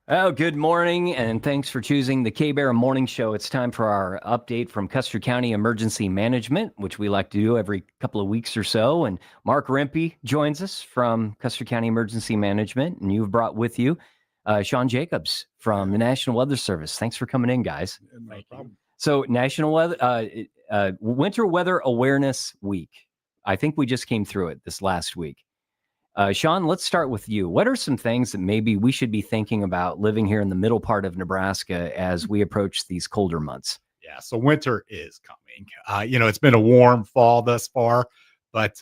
Oh, good morning, and thanks for choosing the K-Bear Morning Show. It's time for our update from Custer County Emergency Management, which we like to do every couple of weeks or so. And Mark Rempe joins us from Custer County Emergency Management, and you've brought with you Shawn Jacobs from the National Weather Service. Thanks for coming in, guys. No problem. So, Winter Weather Awareness Week. I think we just came through it this last week. Shawn, let's start with you. What are some things that maybe we should be thinking about living here in the middle part of Nebraska as we approach these colder months? Yeah, so winter is coming. It's been a warm fall thus far, but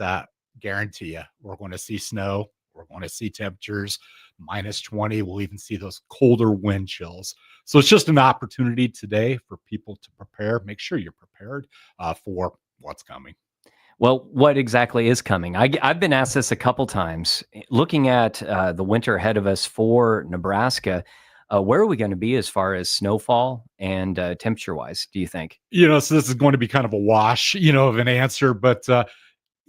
guarantee you, we're going to see snow. We're going to see temperatures -20. We'll even see those colder wind chills. So it's just an opportunity today for people to prepare. Make sure you're prepared for what's coming. Well, what exactly is coming? I've been asked this a couple times. Looking at the winter ahead of us for Nebraska, where are we going to be as far as snowfall and temperature-wise, do you think? So this is going to be kind of a wash, of an answer, but it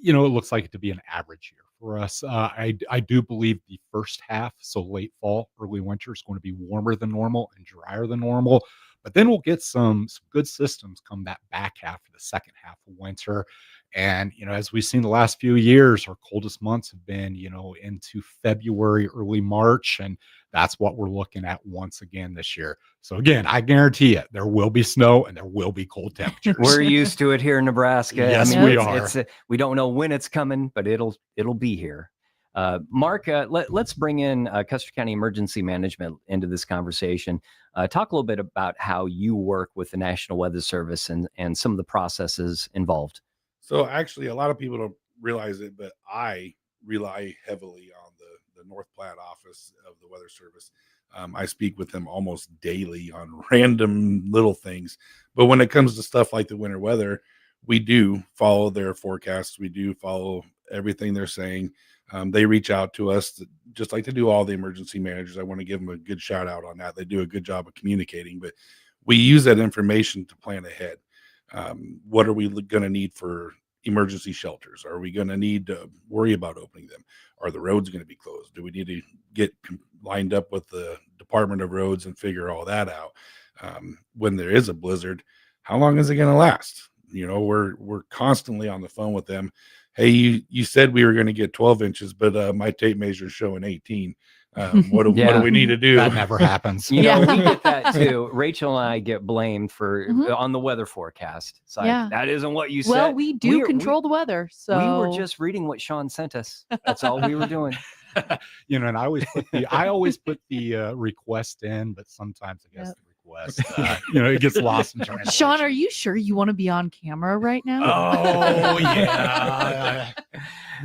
looks like it to be an average year for us. I do believe the first half, so late fall, early winter, is going to be warmer than normal and drier than normal. But then we'll get some good systems come that back half of the second half of winter. And as we've seen the last few years, our coldest months have been, into February, early March, and that's what we're looking at once again this year. So again, I guarantee you, there will be snow and there will be cold temperatures. We're used to it here in Nebraska. Yes, we are. We don't know when it's coming, but it'll be here. Mark, let's bring in Custer County Emergency Management into this conversation. Talk a little bit about how you work with the National Weather Service and some of the processes involved. So actually, a lot of people don't realize it, but I rely heavily on the North Platte office of the Weather Service. I speak with them almost daily on random little things. But when it comes to stuff like the winter weather, we do follow their forecasts. We do follow everything they're saying. They reach out to us, just like to do all the emergency managers. I want to give them a good shout out on that. They do a good job of communicating, but we use that information to plan ahead. What are we going to need for emergency shelters? Are we going to need to worry about opening them? Are the roads going to be closed? Do we need to get lined up with the Department of Roads and figure all that out? When there is a blizzard, how long is it going to last? We're constantly on the phone with them. Hey, you said we were going to get 12 inches, but my tape measure is showing 18. What do we need to do? That never happens. We get that too. Rachel and I get blamed for on the weather forecast. It's like, that isn't what you said. Well, we do control the weather. So we were just reading what Shawn sent us. That's all we were doing. And I always put the request in, but sometimes I guess the request, it gets lost in translation. Shawn, are you sure you want to be on camera right now? Oh yeah.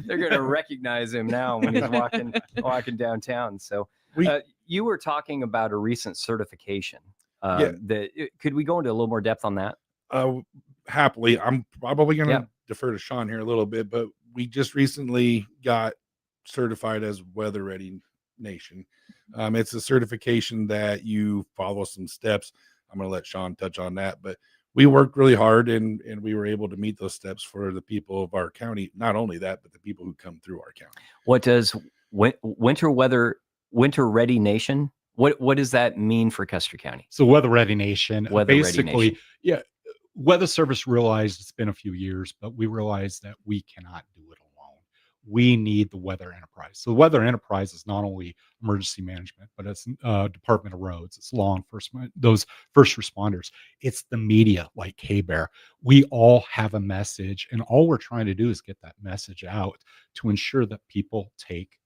They're going to recognize him now when he's walking downtown. So you were talking about a recent certification. Could we go into a little more depth on that? Happily. I'm probably going to defer to Shawn here a little bit, but we just recently got certified as Weather Ready Nation. It's a certification that you follow some steps. I'm going to let Shawn touch on that, but we worked really hard and we were able to meet those steps for the people of our county. Not only that, but the people who come through our county. What does Winter Ready Nation? What does that mean for Custer County? So Weather Ready Nation, Weather Service realized it's been a few years, but we realized that we cannot do it alone. We need the weather enterprise. So the weather enterprise is not only emergency management, but it's Department of Roads, it's law enforcement, those first responders. It's the media like K-Bear. We all have a message, and all we're trying to do is get that message out to ensure that people take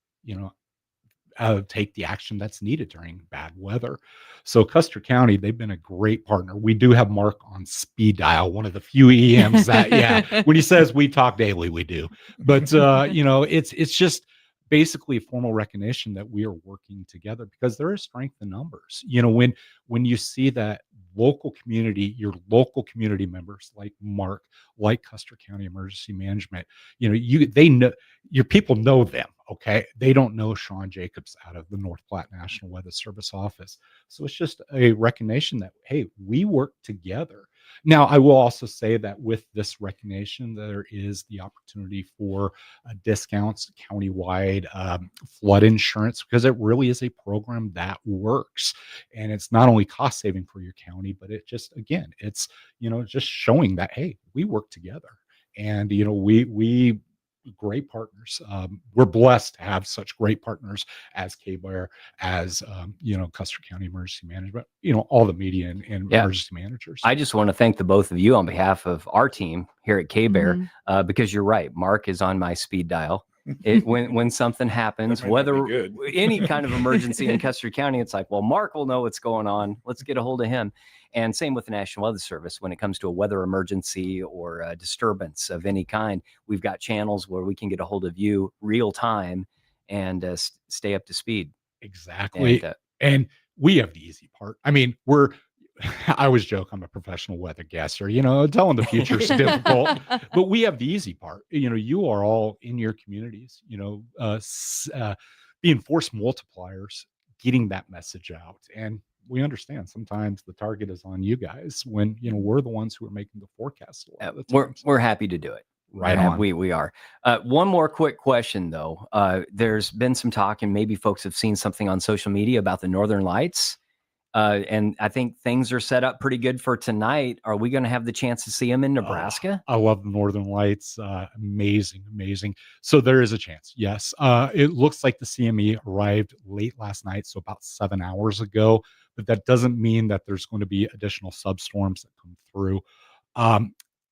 the action that's needed during bad weather. So Custer County, they've been a great partner. We do have Mark on speed dial, one of the few EMs that, when he says we talk daily, we do. But, it's just basically a formal recognition that we are working together because there is strength in numbers. When you see that your local community members like Mark, like Custer County Emergency Management, they know your people know them. Okay. They don't know Shawn Jacobs out of the North Platte National Weather Service office. So it's just a recognition that, hey, we work together. Now, I will also say that with this recognition, there is the opportunity for discounts countywide, flood insurance, because it really is a program that works. And it's not only cost saving for your county, but it just, again, it's, just showing that, hey, we work together. And, we great partners. We're blessed to have such great partners as KBAR, as Custer County Emergency Management, all the media and Yeah. emergency managers. I just want to thank the both of you on behalf of our team here at KBAR, Mhm. because you're right. Mark is on my speed dial. When something happens, That might not be whether good. any kind of emergency in Custer County, it's like, well, Mark will know what's going on. Let's get a hold of him. And same with the National Weather Service. When it comes to a weather emergency or a disturbance of any kind, we've got channels where we can get a hold of you real time and stay up to speed. Exactly. And And we have the easy part. I mean, I always joke I'm a professional weather guesser, telling the future is difficult, but we have the easy part. You are all in your communities, being force multipliers, getting that message out. And we understand sometimes the target is on you guys when, we're the ones who are making the forecast a lot of the times. we're happy to do it. Right on. We are. One more quick question, though. There's been some talk, and maybe folks have seen something on social media about the Northern Lights. And I think things are set up pretty good for tonight. Are we going to have the chance to see them in Nebraska? I love the Northern Lights. Amazing, amazing. So there is a chance. Yes. It looks like the CME arrived late last night, so about 7 hours ago. But that doesn't mean that there's going to be additional substorms that come through.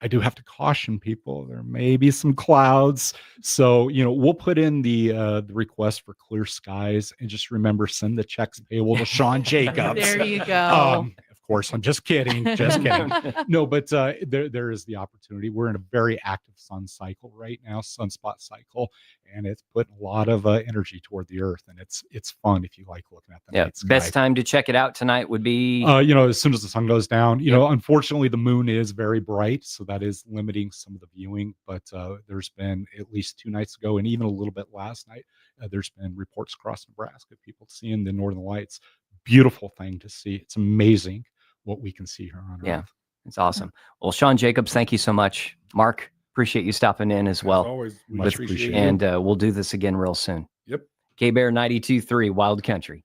I do have to caution people. There may be some clouds. So, we'll put in the request for clear skies, and just remember, send the checks payable to Shawn Jacobs. There you go. Of course, I'm just kidding. Just kidding. No, but there is the opportunity. We're in a very active sun cycle right now, sunspot cycle, and it's putting a lot of energy toward the earth, and it's fun if you like looking at the night sky. Best time to check it out tonight would be as soon as the sun goes down. Yep. Unfortunately, the moon is very bright, so that is limiting some of the viewing. But there's been at least 2 nights ago, and even a little bit last night, there's been reports across Nebraska, people seeing the Northern Lights. Beautiful thing to see. It's amazing what we can see here on Yeah, Earth. it's awesome. Well, Shawn Jacobs, thank you so much. Mark, appreciate you stopping in as well. As always, we Much appreciate appreciated. it. And we'll do this again real soon. Yep. KBAR 92.3 Wild Country.